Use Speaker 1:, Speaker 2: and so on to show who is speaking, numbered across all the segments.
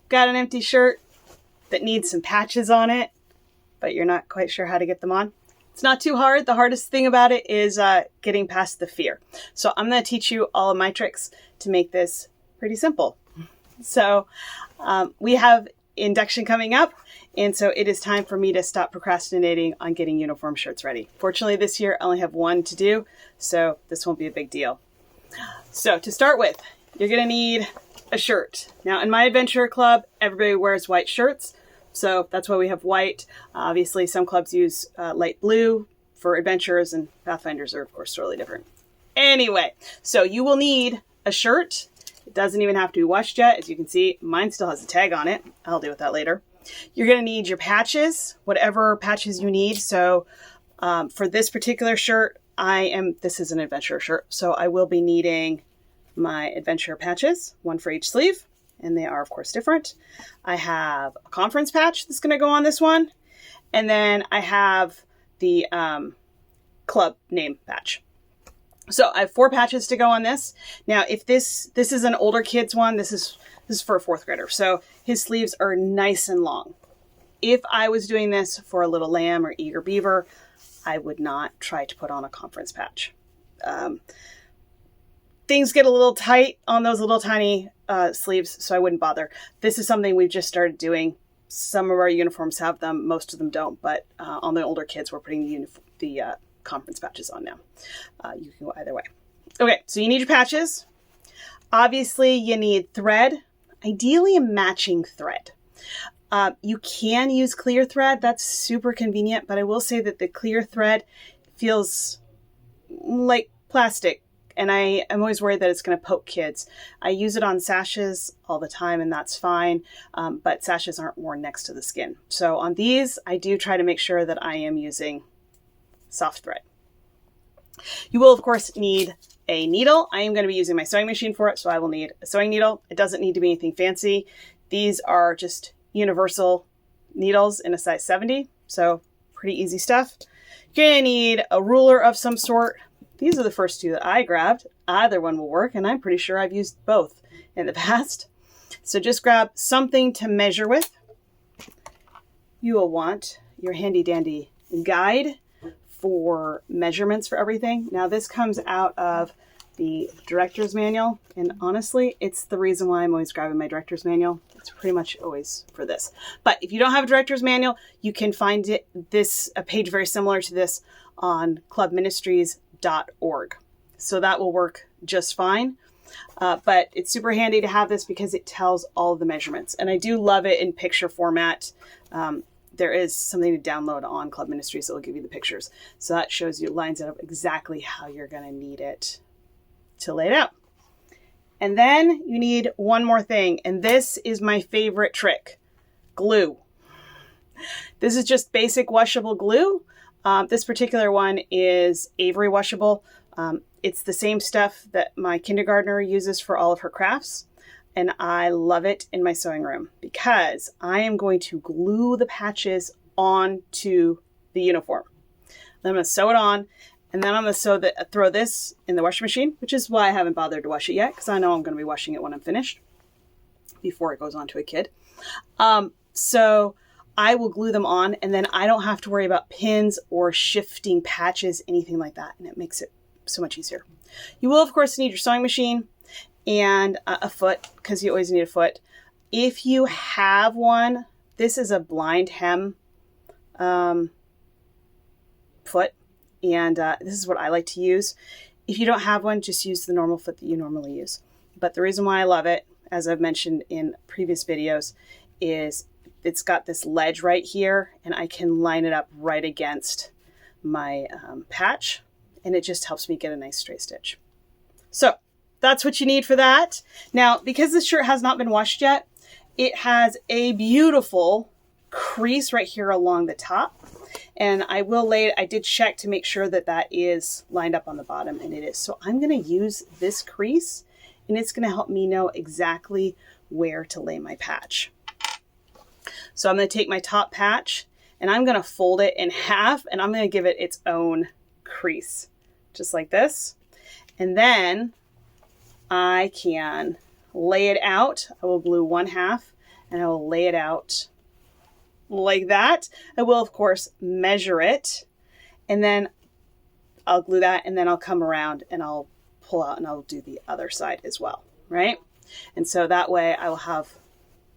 Speaker 1: got an empty shirt that needs some patches on it, but you're not quite sure how to get them on? It's not too hard. The hardest thing about it is getting past the fear. So I'm going to teach you all of my tricks to make this pretty simple. So we have induction coming up, and so it is time for me to stop procrastinating on getting uniform shirts ready. Fortunately, this year I only have one to do, so this won't be a big deal. So to start with, you're going to need a shirt. Now in my adventurer club, everybody wears white shirts, so that's why we have white. Obviously, some clubs use light blue for adventurers, and pathfinders are of course totally different. Anyway, so you will need a shirt. It doesn't even have to be washed yet. As you can see, mine still has a tag on it. I'll deal with that later. You're going to need your patches, whatever patches you need. So for this particular shirt, this is an adventurer shirt, so I will be needing my adventurer patches, one for each sleeve, and they are of course different. I have a conference patch that's going to go on this one, and then I have the club name patch. So I have 4 patches to go on this. Now, if this is an older kid's one, this is for a 4th grader. So his sleeves are nice and long. If I was doing this for a little lamb or eager beaver, I would not try to put on a conference patch. Things get a little tight on those little tiny sleeves, so I wouldn't bother. This is something we've just started doing. Some of our uniforms have them, most of them don't, but on the older kids, we're putting the conference patches on now. You can go either way. Okay, so you need your patches. Obviously, you need thread, ideally a matching thread. You can use clear thread. That's super convenient, but I will say that the clear thread feels like plastic, and I'm always worried that it's going to poke kids. I use it on sashes all the time, and that's fine, but sashes aren't worn next to the skin. So on these, I do try to make sure that I am using soft thread. You will, of course, need a needle. I am going to be using my sewing machine for it, so I will need a sewing needle. It doesn't need to be anything fancy. These are just universal needles in a size 70, so pretty easy stuff. You're going to need a ruler of some sort. These are the first 2 that I grabbed. Either one will work, and I'm pretty sure I've used both in the past. So just grab something to measure with. You will want your handy dandy guide for measurements for everything. Now this comes out of the director's manual, and honestly, it's the reason why I'm always grabbing my director's manual. It's pretty much always for this. But if you don't have a director's manual, you can find a page very similar to this on clubministries.org. So that will work just fine. But it's super handy to have this because it tells all of the measurements. And I do love it in picture format. There is something to download on Club Ministries that will give you the pictures. So that shows you, lines it up exactly how you're going to need it to lay it out. And then you need one more thing, and this is my favorite trick: glue. This is just basic washable glue. This particular one is Avery washable. It's the same stuff that my kindergartner uses for all of her crafts. And I love it in my sewing room because I am going to glue the patches onto the uniform. Then I'm going to sew it on, and then I'm going to throw this in the washing machine, which is why I haven't bothered to wash it yet, because I know I'm going to be washing it when I'm finished, before it goes on to a kid. So I will glue them on, and then I don't have to worry about pins or shifting patches, anything like that, and it makes it so much easier. You will, of course, need your sewing machine and a foot, because you always need a foot. If you have one, this is a blind hem foot, and this is what I like to use. If you don't have one, just use the normal foot that you normally use. But the reason why I love it, as I've mentioned in previous videos, is it's got this ledge right here, and I can line it up right against my patch, and it just helps me get a nice straight stitch. So that's what you need for that. Now, because this shirt has not been washed yet, it has a beautiful crease right here along the top. And I did check to make sure that that is lined up on the bottom, and it is. So I'm going to use this crease, and it's going to help me know exactly where to lay my patch. So I'm going to take my top patch, and I'm going to fold it in half, and I'm going to give it its own crease, just like this. And then I can lay it out. I will glue one half, and I will lay it out like that. I will, of course, measure it, and then I'll glue that, and then I'll come around and I'll pull out and I'll do the other side as well, right? And so that way I will have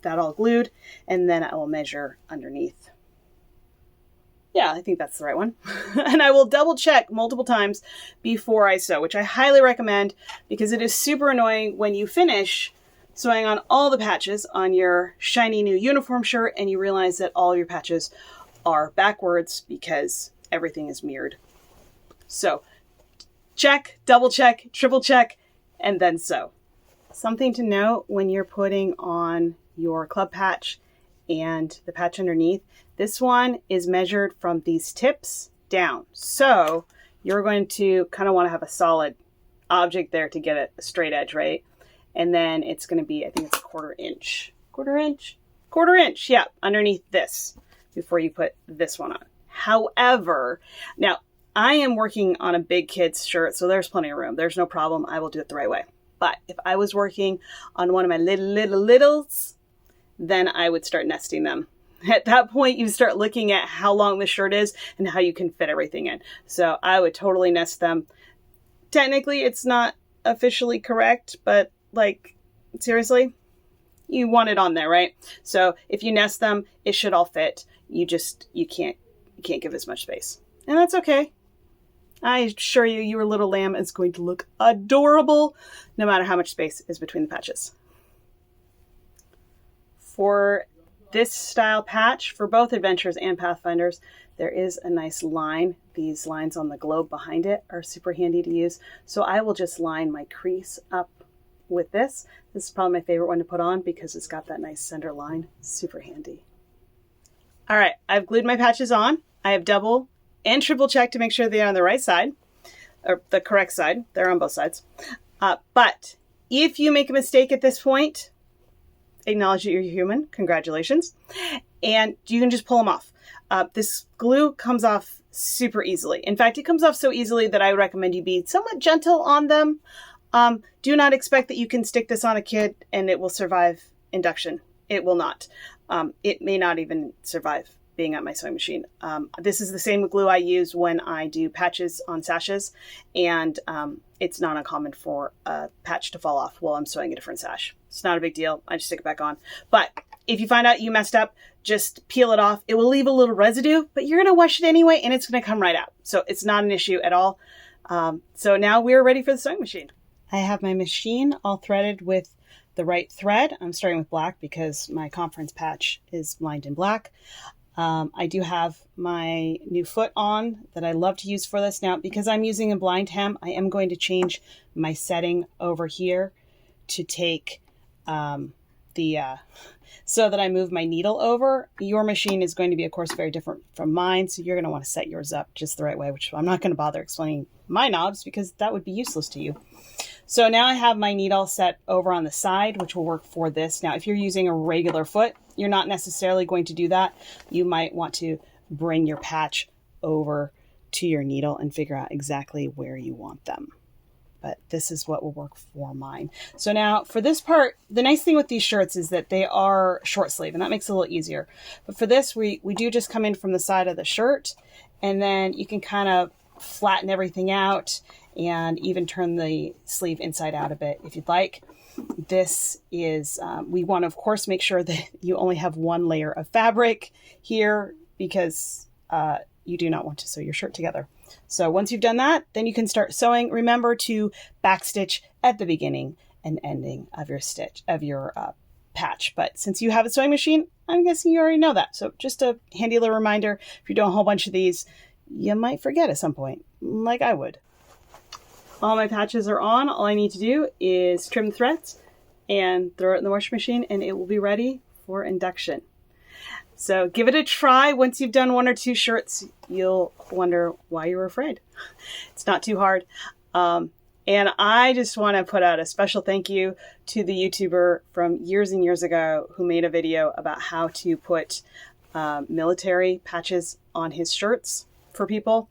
Speaker 1: that all glued, and then I will measure underneath. Yeah, I think that's the right one. And I will double check multiple times before I sew, which I highly recommend because it is super annoying when you finish sewing on all the patches on your shiny new uniform shirt and you realize that all of your patches are backwards because everything is mirrored. So check, double check, triple check, and then sew. Something to note when you're putting on your club patch and the patch underneath, this one is measured from these tips down. So you're going to kind of want to have a solid object there to get it a straight edge, right? And then it's going to be, I think it's a quarter inch, yeah, underneath this before you put this one on. However, now I am working on a big kid's shirt, so there's plenty of room. There's no problem. I will do it the right way. But if I was working on one of my littles, then I would start nesting them. At that point, you start looking at how long the shirt is and how you can fit everything in. So I would totally nest them. Technically, it's not officially correct, but like, seriously, you want it on there, right? So if you nest them, it should all fit. You can't give as much space. And that's okay. I assure you, your little lamb is going to look adorable no matter how much space is between the patches. For this style patch, for both Adventurers and Pathfinders, there is a nice line. These lines on the globe behind it are super handy to use. So I will just line my crease up with this. This is probably my favorite one to put on because it's got that nice center line. Super handy. All right, I've glued my patches on. I have double and triple checked to make sure they're on the right side, or the correct side. They're on both sides. But if you make a mistake at this point, acknowledge that you're human. Congratulations. And you can just pull them off. This glue comes off super easily. In fact, it comes off so easily that I would recommend you be somewhat gentle on them. Do not expect that you can stick this on a kid and it will survive induction. It will not. It may not even survive being at my sewing machine. This is the same glue I use when I do patches on sashes, and it's not uncommon for a patch to fall off while I'm sewing a different sash. It's not a big deal. I just stick it back on. But if you find out you messed up, just peel it off. It will leave a little residue, but you're going to wash it anyway, and it's going to come right out. So it's not an issue at all. So now we're ready for the sewing machine. I have my machine all threaded with the right thread. I'm starting with black because my conference patch is lined in black. I do have my new foot on that I love to use for this. Now, because I'm using a blind hem, I am going to change my setting over here to take so that I move my needle over. Your machine is going to be, of course, very different from mine, so you're going to want to set yours up just the right way, which I'm not going to bother explaining my knobs because that would be useless to you. So now I have my needle set over on the side, which will work for this. Now, if you're using a regular foot, you're not necessarily going to do that. You might want to bring your patch over to your needle and figure out exactly where you want them. But this is what will work for mine. So now for this part, the nice thing with these shirts is that they are short sleeve, and that makes it a little easier. But for this, we do just come in from the side of the shirt, and then you can kind of flatten everything out and even turn the sleeve inside out a bit if you'd like. This is, we want to, of course, make sure that you only have one layer of fabric here because you do not want to sew your shirt together. So once you've done that, then you can start sewing. Remember to backstitch at the beginning and ending of your patch. But since you have a sewing machine, I'm guessing you already know that. So just a handy little reminder, if you're doing a whole bunch of these, you might forget at some point, like I would. All my patches are on. All I need to do is trim the threads and throw it in the washing machine, and it will be ready for induction. So give it a try. Once you've done one or two shirts, you'll wonder why you were afraid. It's not too hard. And I just want to put out a special thank you to the YouTuber from years and years ago who made a video about how to put military patches on his shirts for people.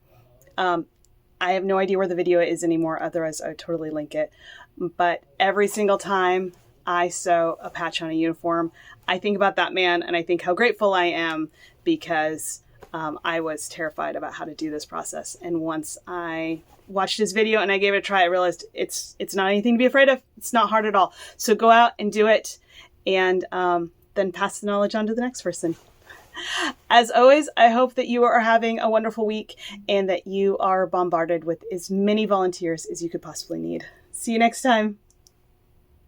Speaker 1: I have no idea where the video is anymore, otherwise I would totally link it. But every single time I sew a patch on a uniform, I think about that man and I think how grateful I am because I was terrified about how to do this process. And once I watched his video and I gave it a try, I realized it's not anything to be afraid of. It's not hard at all. So go out and do it, and then pass the knowledge on to the next person. As always, I hope that you are having a wonderful week and that you are bombarded with as many volunteers as you could possibly need. See you next time.